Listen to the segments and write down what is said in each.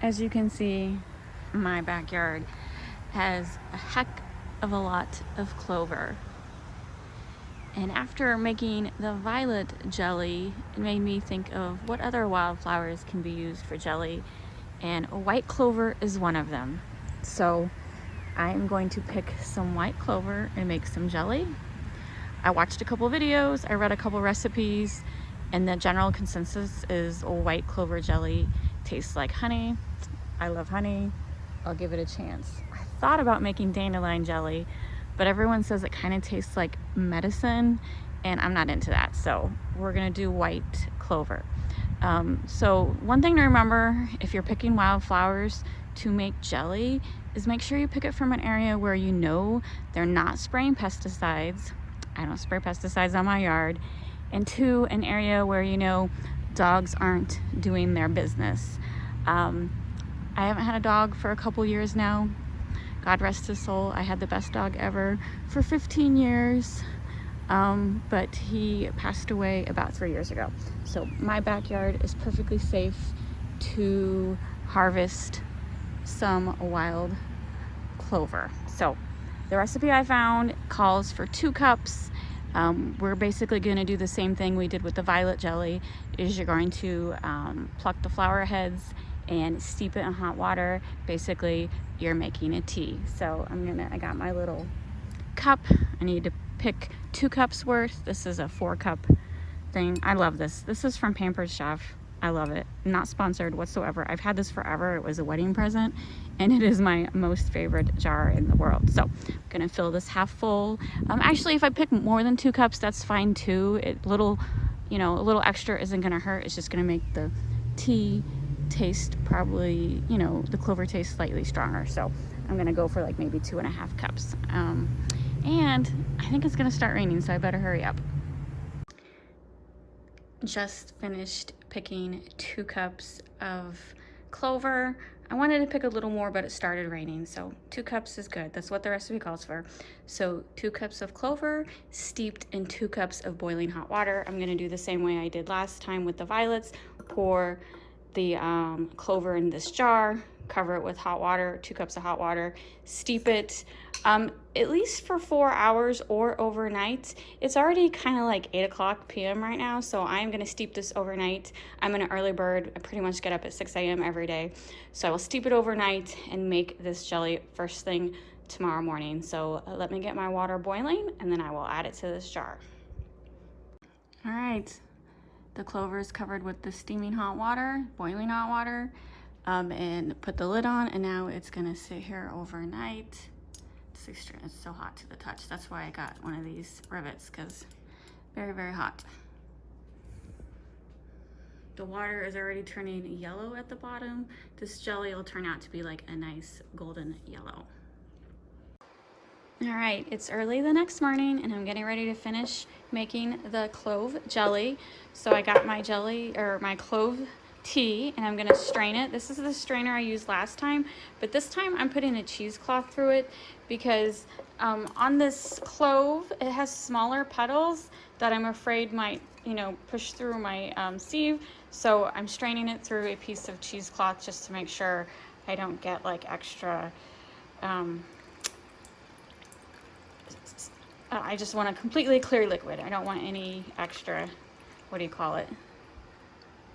As you can see, my backyard has a heck of a lot of clover. And after making the violet jelly, it made me think of what other wildflowers can be used for jelly, and white clover is one of them. So I'm going to pick some white clover and make some jelly. I watched a couple videos, I read a couple recipes, and the general consensus is white clover jelly tastes like honey. I love honey. I'll give it a chance. I thought about making dandelion jelly, but everyone says it kind of tastes like medicine, and I'm not into that. So we're gonna do white clover. So one thing to remember if you're picking wildflowers to make jelly is make sure you pick it from an area where you know they're not spraying pesticides. I don't spray pesticides on my yard. And two, an area where you know dogs aren't doing their business. I haven't had a dog for a couple years now. God rest his soul. I had the best dog ever for 15 years, but he passed away about 3 years ago. So my backyard is perfectly safe to harvest some wild clover. So the recipe I found calls for 2 cups. We're basically going to do the same thing we did with the violet jelly. Is you're going to pluck the flower heads and steep it in hot water. Basically, you're making a tea. So I got my little cup. I need to pick 2 cups worth. This is a 4-cup thing. I love this. This is from Pampered Chef. I love it. Not sponsored whatsoever. I've had this forever. It was a wedding present, and it is my most favorite jar in the world. So I'm gonna fill this half full. Actually, if I pick more than 2 cups, that's fine too. A little extra isn't gonna hurt. It's just gonna make the tea taste probably, the clover taste slightly stronger. So I'm gonna go for like maybe 2.5 cups. And I think it's gonna start raining, so I better hurry up. Just finished picking 2 cups of clover. I wanted to pick a little more, but it started raining, so 2 cups is good. That's what the recipe calls for. So 2 cups of clover steeped in 2 cups of boiling hot water. I'm gonna do the same way I did last time with the violets. Pour the clover in this jar, cover it with hot water, 2 cups of hot water, steep it at least for 4 hours or overnight. It's already kind of like 8 p.m. right now, so I'm gonna steep this overnight. I'm an early bird. I pretty much get up at 6 a.m. every day. So I will steep it overnight and make this jelly first thing tomorrow morning. So let me get my water boiling, and then I will add it to this jar. All right. The clover is covered with the steaming hot water, boiling hot water, and put the lid on, and now it's gonna sit here overnight. It's so hot to the touch. That's why I got one of these rivets, because very, very hot. The water is already turning yellow at the bottom. This jelly will turn out to be like a nice golden yellow. All right, it's early the next morning, and I'm getting ready to finish making the clove jelly. So I got my my clove tea, and I'm gonna strain it. This is the strainer I used last time, but this time I'm putting a cheesecloth through it because on this clove, it has smaller petals that I'm afraid might, push through my sieve. So I'm straining it through a piece of cheesecloth just to make sure I don't get like extra, I just want a completely clear liquid. I don't want any extra,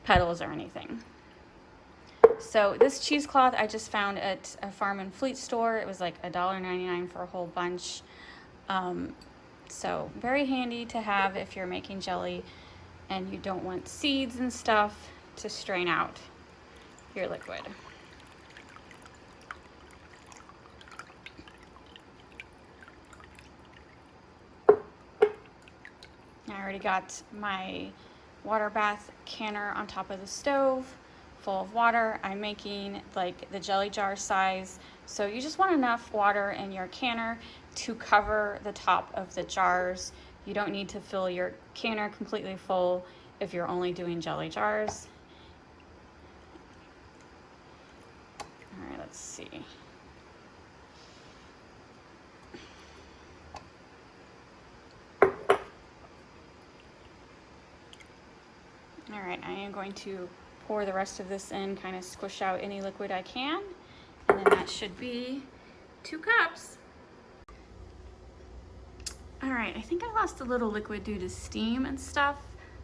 petals or anything. So this cheesecloth I just found at a Farm and Fleet store. It was like $1.99 for a whole bunch. So very handy to have if you're making jelly and you don't want seeds and stuff to strain out your liquid. I already got my water bath canner on top of the stove, full of water. I'm making like the jelly jar size. So you just want enough water in your canner to cover the top of the jars. You don't need to fill your canner completely full if you're only doing jelly jars. All right, let's see. All right, I am going to pour the rest of this in, kind of squish out any liquid I can, and then that should be 2 cups. All right, I think I lost a little liquid due to steam and stuff,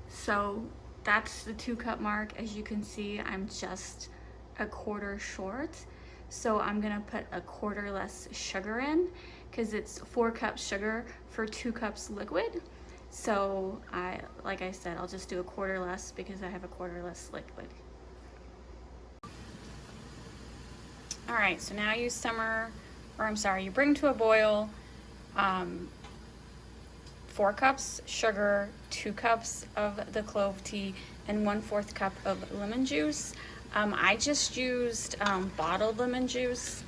so that's the 2 cup mark. As you can see, I'm just a quarter short, so I'm gonna put a quarter less sugar in, because it's 4 cups sugar for 2 cups liquid. So like I said, I'll just do a quarter less because I have a quarter less liquid. All right, so now you you bring to a boil 4 cups sugar, 2 cups of the clove tea, and 1/4 cup of lemon juice. I just used bottled lemon juice.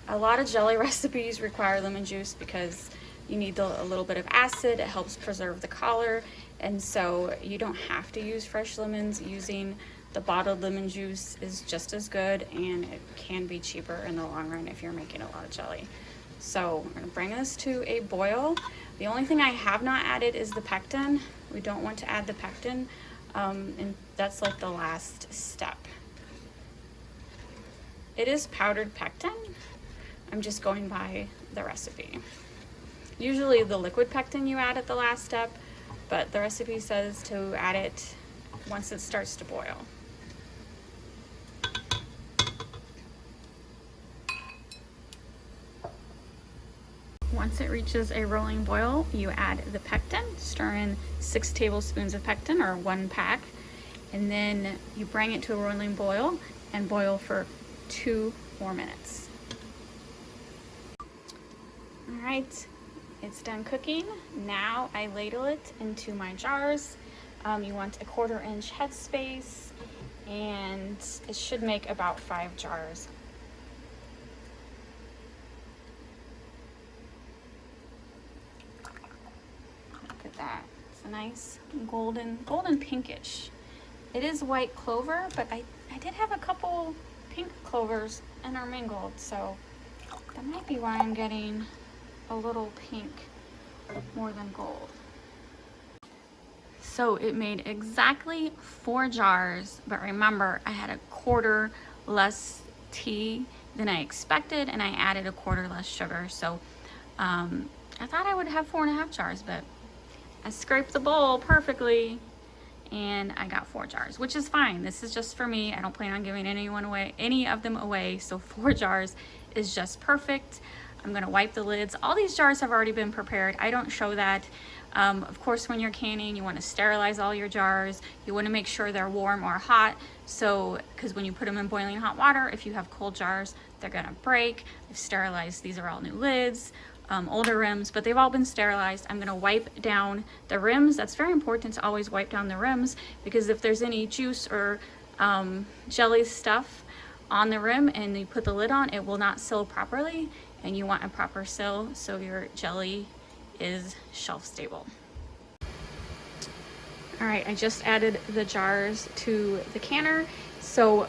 A lot of jelly recipes require lemon juice because you need a little bit of acid. It helps preserve the color, and so you don't have to use fresh lemons. Using the bottled lemon juice is just as good, and it can be cheaper in the long run if you're making a lot of jelly. So we're gonna bring this to a boil. The only thing I have not added is the pectin. We don't want to add the pectin, and that's like the last step. It is powdered pectin. I'm just going by the recipe. Usually the liquid pectin you add at the last step, but the recipe says to add it once it starts to boil. Once it reaches a rolling boil, you add the pectin, stir in 6 tablespoons of pectin, or 1 pack, and then you bring it to a rolling boil and boil for 2 more minutes. All right, it's done cooking. Now I ladle it into my jars. You want a 1/4 inch headspace, and it should make about 5 jars. Look at that, it's a nice golden pinkish. It is white clover, but I did have a couple pink clovers intermingled, so that might be why I'm getting a little pink more than gold. So it made exactly 4 jars, but remember I had a quarter less tea than I expected, and I added a quarter less sugar. So I thought I would have 4.5 jars, but I scraped the bowl perfectly and I got 4 jars, which is fine. This is just for me. I don't plan on giving any of them away, so 4 jars is just perfect. I'm gonna wipe the lids. All these jars have already been prepared. I don't show that. Of course, when you're canning, you want to sterilize all your jars. You want to make sure they're warm or hot, so because when you put them in boiling hot water, if you have cold jars, they're gonna break. I've sterilized. These are all new lids, older rims, but they've all been sterilized. I'm gonna wipe down the rims. That's very important to always wipe down the rims, because if there's any juice or jelly stuff on the rim and you put the lid on, it will not seal properly, and you want a proper seal so your jelly is shelf stable. All right, I just added the jars to the canner. So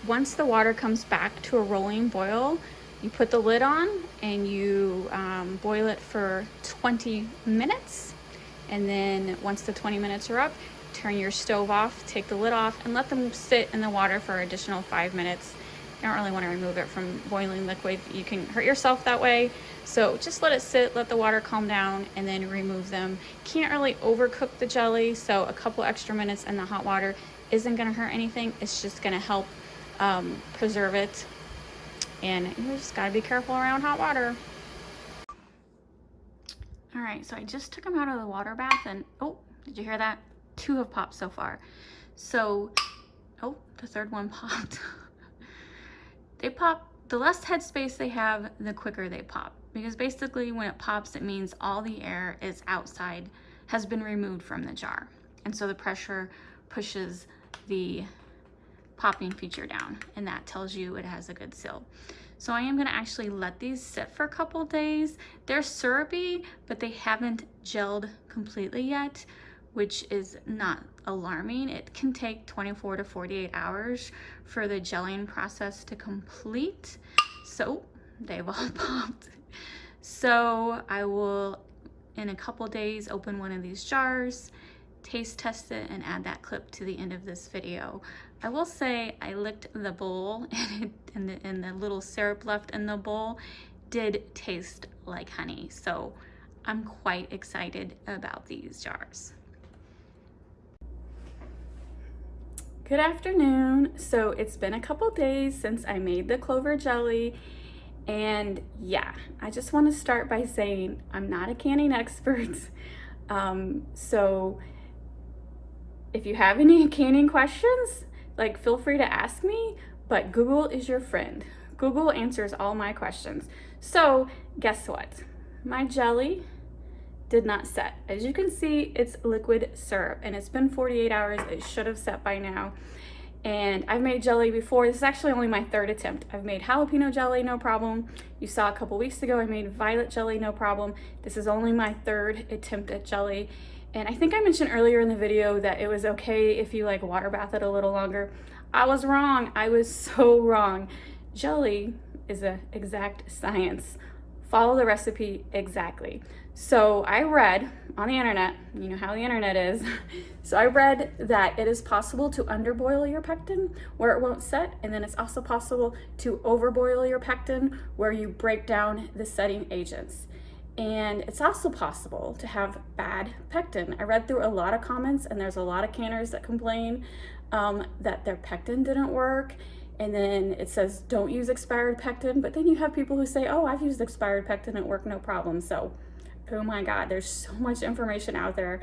once the water comes back to a rolling boil, you put the lid on and you boil it for 20 minutes. And then once the 20 minutes are up, turn your stove off, take the lid off, and let them sit in the water for an additional 5 minutes. You don't really want to remove it from boiling liquid. You can hurt yourself that way. So just let it sit, let the water calm down, and then remove them. Can't really overcook the jelly, so a couple extra minutes in the hot water isn't going to hurt anything. It's just going to help preserve it. And you just got to be careful around hot water. All right, so I just took them out of the water bath, and oh, did you hear that? 2 have popped so far. So, oh, the 3rd one popped. They pop, the less headspace they have, the quicker they pop. Because basically when it pops, it means all the air is outside, has been removed from the jar. And so the pressure pushes the popping feature down, and that tells you it has a good seal. So I am gonna actually let these sit for a couple days. They're syrupy, but they haven't gelled completely yet, which is not alarming. It can take 24 to 48 hours for the gelling process to complete. So they've all popped. So I will, in a couple days, open one of these jars taste test it and add that clip to the end of this video. I will say I licked the bowl and the little syrup left in the bowl did taste like honey. So I'm quite excited about these jars. Good afternoon. So it's been a couple days since I made the clover jelly, and yeah, I just want to start by saying I'm not a canning expert. So if you have any canning questions, like, feel free to ask me, but Google is your friend. Google answers all my questions. So guess what? My jelly did not set. As you can see, it's liquid syrup and it's been 48 hours. It should have set by now. And I've made jelly before. This is actually only my third attempt. I've made jalapeno jelly, no problem. You saw a couple weeks ago I made violet jelly, no problem. This is only my third attempt at jelly. And I think I mentioned earlier in the video that it was okay if you like water bath it a little longer. I was wrong. I was so wrong. Jelly is an exact science. Follow the recipe exactly. So I read on the internet, you know how the internet is. So I read that it is possible to underboil your pectin where it won't set, and then it's also possible to overboil your pectin where you break down the setting agents. And it's also possible to have bad pectin. I read through a lot of comments, and there's a lot of canners that complain that their pectin didn't work. And then it says don't use expired pectin, but then you have people who say, oh, I've used expired pectin, it worked no problem. So, oh my God, there's so much information out there.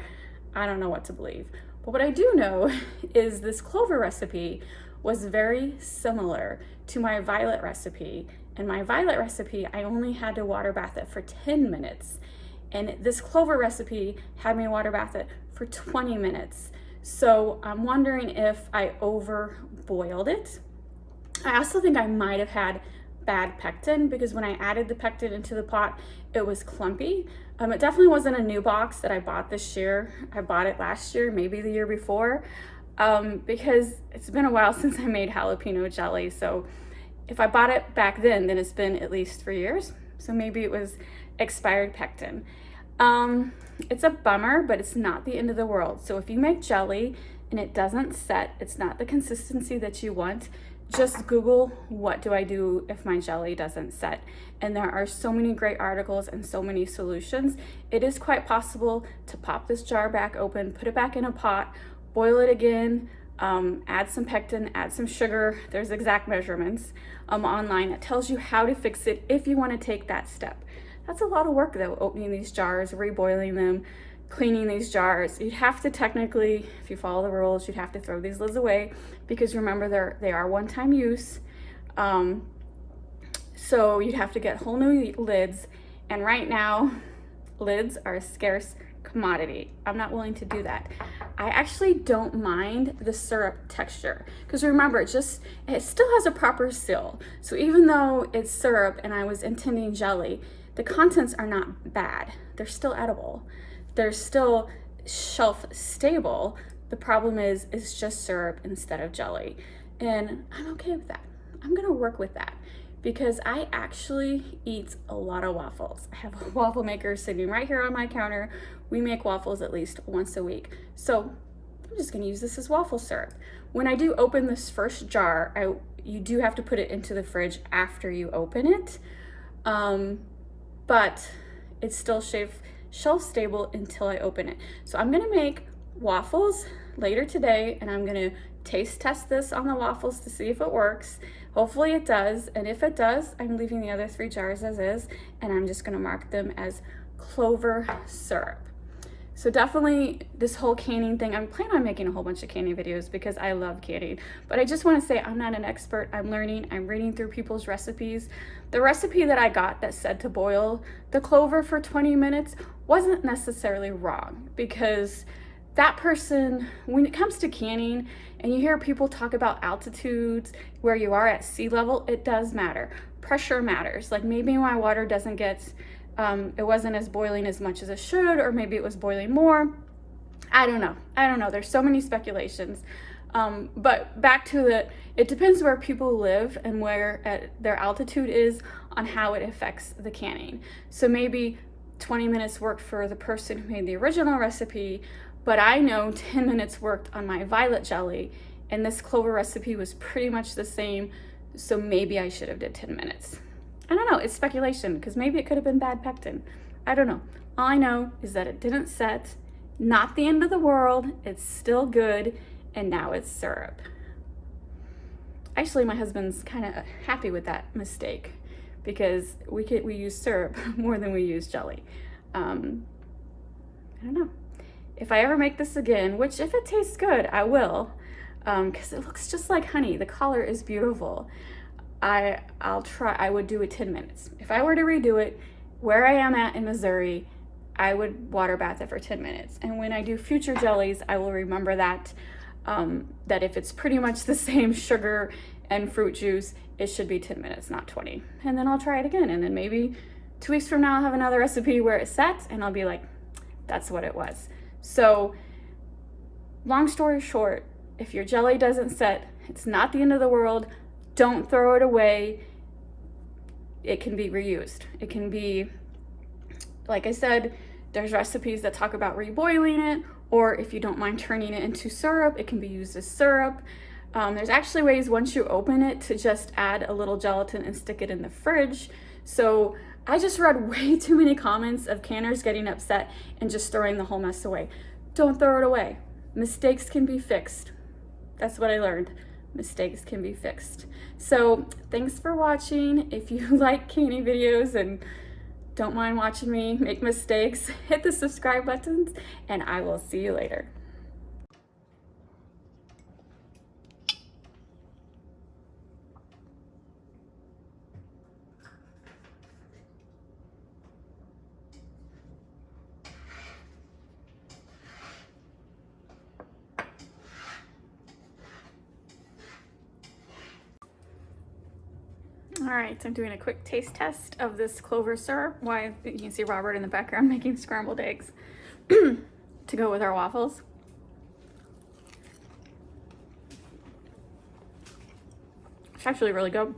I don't know what to believe. But what I do know is this clover recipe was very similar to my violet recipe. And my violet recipe, I only had to water bath it for 10 minutes. And this clover recipe had me water bath it for 20 minutes. So I'm wondering if I overboiled it. I also think I might have had bad pectin because when I added the pectin into the pot, it was clumpy. It definitely wasn't a new box that I bought this year. I bought it last year, maybe the year before, because it's been a while since I made jalapeno jelly. So if I bought it back then it's been at least 3 years. So maybe it was expired pectin. It's a bummer, but it's not the end of the world. So if you make jelly and it doesn't set, it's not the consistency that you want, just Google, what do I do if my jelly doesn't set? And there are so many great articles and so many solutions. It is quite possible to pop this jar back open, put it back in a pot, boil it again, add some pectin, add some sugar. There's exact measurements online that tells you how to fix it if you want to take that step. That's a lot of work though, opening these jars, reboiling them, cleaning these jars. You'd have to technically, if you follow the rules, you'd have to throw these lids away because remember they are one-time use. So you'd have to get whole new lids, and right now lids are a scarce commodity. I'm not willing to do that. I actually don't mind the syrup texture because remember, it still has a proper seal. So even though it's syrup and I was intending jelly, the contents are not bad. They're still edible. They're still shelf stable. The problem is it's just syrup instead of jelly. And I'm okay with that. I'm gonna work with that because I actually eat a lot of waffles. I have a waffle maker sitting right here on my counter. We make waffles at least once a week. So I'm just gonna use this as waffle syrup. When I do open this first jar, you do have to put it into the fridge after you open it. But it's still shelf stable until I open it. So I'm gonna make waffles later today, and I'm gonna taste test this on the waffles to see if it works. Hopefully it does, and if it does, I'm leaving the other 3 jars as is, and I'm just gonna mark them as clover syrup. So definitely this whole canning thing, I'm planning on making a whole bunch of canning videos because I love canning, but I just wanna say I'm not an expert. I'm learning, I'm reading through people's recipes. The recipe that I got that said to boil the clover for 20 minutes wasn't necessarily wrong because that person, when it comes to canning and you hear people talk about altitudes, where you are at sea level, it does matter. Pressure matters. Like maybe my water doesn't get, it wasn't as boiling as much as it should, or maybe it was boiling more. I don't know. There's so many speculations. But back to it depends where people live and where their altitude is on how it affects the canning. So maybe 20 minutes worked for the person who made the original recipe, but I know 10 minutes worked on my violet jelly, and this clover recipe was pretty much the same, so maybe I should have did 10 minutes. I don't know, it's speculation, because maybe it could have been bad pectin. I don't know. All I know is that it didn't set, not the end of the world, it's still good, and now it's syrup. Actually, my husband's kind of happy with that mistake because we use syrup more than we use jelly. I don't know. If I ever make this again, which if it tastes good, I will, because it looks just like honey. The color is beautiful. I'll try. I would do it 10 minutes. If I were to redo it, where I am at in Missouri, I would water bath it for 10 minutes. And when I do future jellies, I will remember that that if it's pretty much the same sugar and fruit juice, it should be 10 minutes, not 20. And then I'll try it again. And then maybe 2 weeks from now, I'll have another recipe where it sets and I'll be like, that's what it was. So long story short, if your jelly doesn't set, it's not the end of the world. Don't throw it away. It can be reused. It can be, like I said, there's recipes that talk about reboiling it, or if you don't mind turning it into syrup, it can be used as syrup. There's actually ways once you open it to just add a little gelatin and stick it in the fridge. So I just read way too many comments of canners getting upset and just throwing the whole mess away. Don't throw it away. Mistakes can be fixed. That's what I learned. Mistakes can be fixed. So thanks for watching. If you like canning videos and don't mind watching me make mistakes, hit the subscribe buttons, and I will see you later. All right, so I'm doing a quick taste test of this clover syrup. Why, you can see Robert in the background making scrambled eggs to go with our waffles. It's actually really good.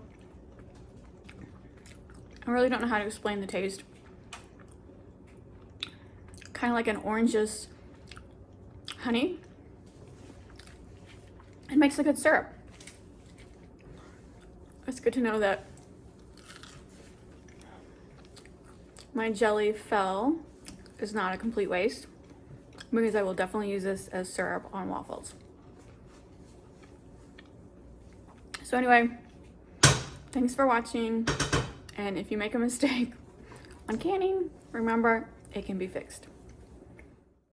I really don't know how to explain the taste. Kind of like an orange juice honey. It makes a good syrup. It's good to know that my jelly is not a complete waste, because I will definitely use this as syrup on waffles. So anyway, thanks for watching, and if you make a mistake on canning, remember, it can be fixed.